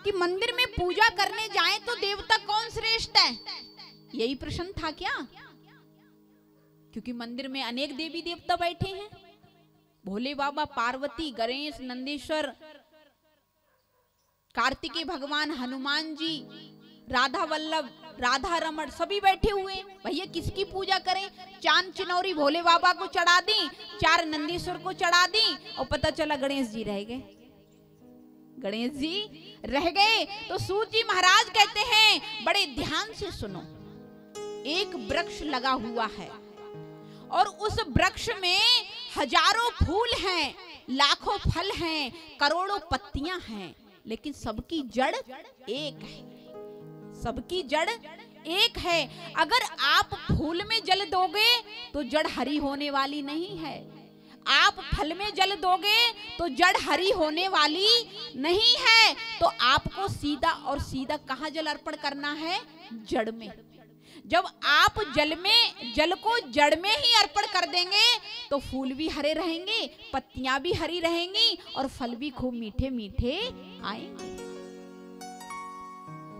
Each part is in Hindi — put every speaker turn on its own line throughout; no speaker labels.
कि मंदिर में पूजा करने जाएं तो देवता कौन श्रेष्ठ है, यही प्रश्न था क्या? क्योंकि मंदिर में अनेक देवी देवता बैठे हैं, भोले बाबा, पार्वती, गणेश, नंदीश्वर, कार्तिकेय भगवान, हनुमान जी, राधा वल्लभ, राधा रमण सभी बैठे हुए। भैया किसकी पूजा करें? चांद चिनौरी भोले बाबा को चढ़ा दी, 4 नंदीश्वर को चढ़ा दी, और पता चला गणेश जी रह गए। गणेश जी रह गए तो सूत जी महाराज कहते हैं बड़े ध्यान से सुनो, एक वृक्ष लगा हुआ है और उस वृक्ष में हजारों फूल हैं, लाखों फल हैं, करोड़ों पत्तियां हैं, लेकिन सबकी जड़ एक है। सबकी जड़ एक है। अगर आप फूल में जल दोगे तो जड़ हरी होने वाली नहीं है, आप फल में जल दोगे तो जड़ हरी होने वाली नहीं है। तो आपको सीधा और सीधा कहाँ जल अर्पण करना है? जड़ में। जब आप जल को जड़ में ही अर्पण कर देंगे तो फूल भी हरे रहेंगे, पत्तियां भी हरी रहेंगी और फल भी खूब मीठे मीठे आएंगे।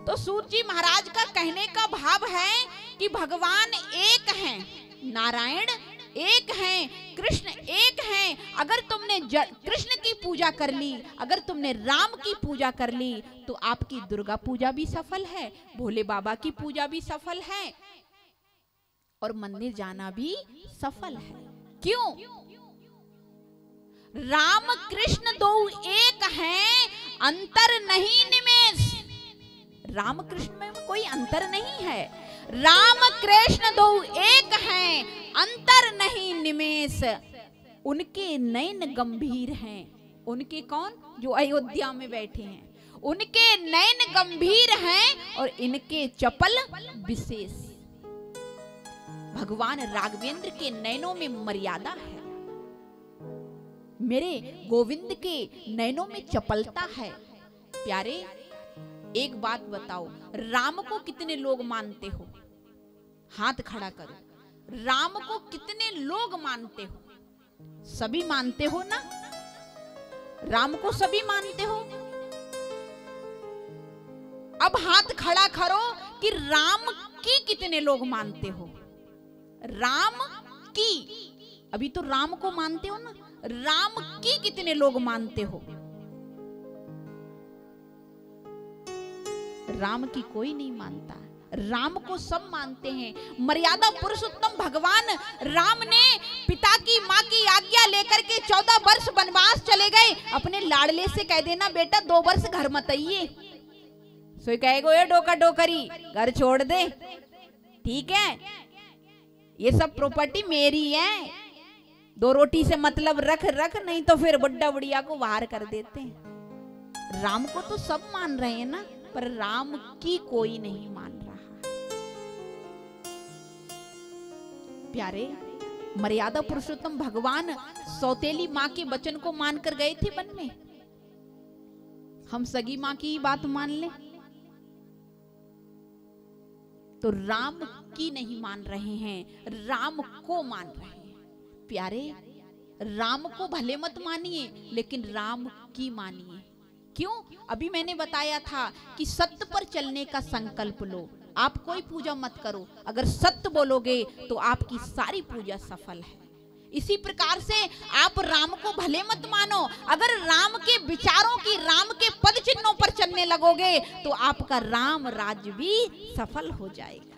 तो सूत जी महाराज का कहने का भाव है कि भगवान एक हैं, नारायण एक हैं, कृष्ण एक हैं। अगर तुमने कृष्ण की पूजा कर ली, अगर तुमने राम की पूजा कर ली तो आपकी दुर्गा पूजा भी सफल है, भोले बाबा की पूजा भी सफल है और मंदिर जाना भी सफल है। क्यों? राम कृष्ण दो एक हैं, अंतर नहीं निमेष। राम कृष्ण में कोई अंतर नहीं है। राम कृष्ण दो एक हैं, अंतर नहीं निमेष। उनके नयन गंभीर हैं। उनके कौन? जो अयोध्या में बैठे हैं, उनके नयन गंभीर हैं और इनके चपल विशेष। भगवान राघवेंद्र के नयनों में मर्यादा है, मेरे गोविंद के नयनों में चपलता है। प्यारे एक बात बताओ, राम को कितने लोग मानते हो? हाथ खड़ा करो। राम को कितने लोग मानते हो? सभी मानते हो ना? राम को सभी मानते हो? अब हाथ खड़ा करो कि राम की कितने लोग मानते हो? राम की, अभी तो राम को मानते हो ना, राम की कितने लोग मानते हो? राम की कोई नहीं मानता, राम को सब मानते हैं। मर्यादा पुरुषोत्तम भगवान राम ने पिता की माँ की आज्ञा लेकर के 14 वर्ष वनवास चले गए। अपने लाडले से कह देना बेटा 2 वर्ष घर मत आइए, सोई कहेगो ये डोका डोकरी घर छोड़ दे, ठीक है, ये सब प्रॉपर्टी मेरी है, 2 रोटी से मतलब रख, नहीं तो फिर बुड्ढा बुढ़िया को बाहर कर देते हैं। राम को तो सब मान रहे हैं ना, पर राम की कोई नहीं मान रहा। प्यारे, मर्यादा पुरुषोत्तम भगवान सौतेली माँ के वचन को मानकर गए थे वन में। हम सगी माँ की बात मान ले तो राम की नहीं मान रहे हैं, राम को मान रहे हैं। प्यारे, राम को भले मत मानिए लेकिन राम की मानिए। क्यों? अभी मैंने बताया था कि सत्य पर चलने का संकल्प लो। आप कोई पूजा मत करो, अगर सत्य बोलोगे तो आपकी सारी पूजा सफल है। इसी प्रकार से आप राम को भले मत मानो, अगर राम के विचारों की, राम के पद चिन्हों पर चलने लगोगे तो आपका राम राज्य भी सफल हो जाएगा।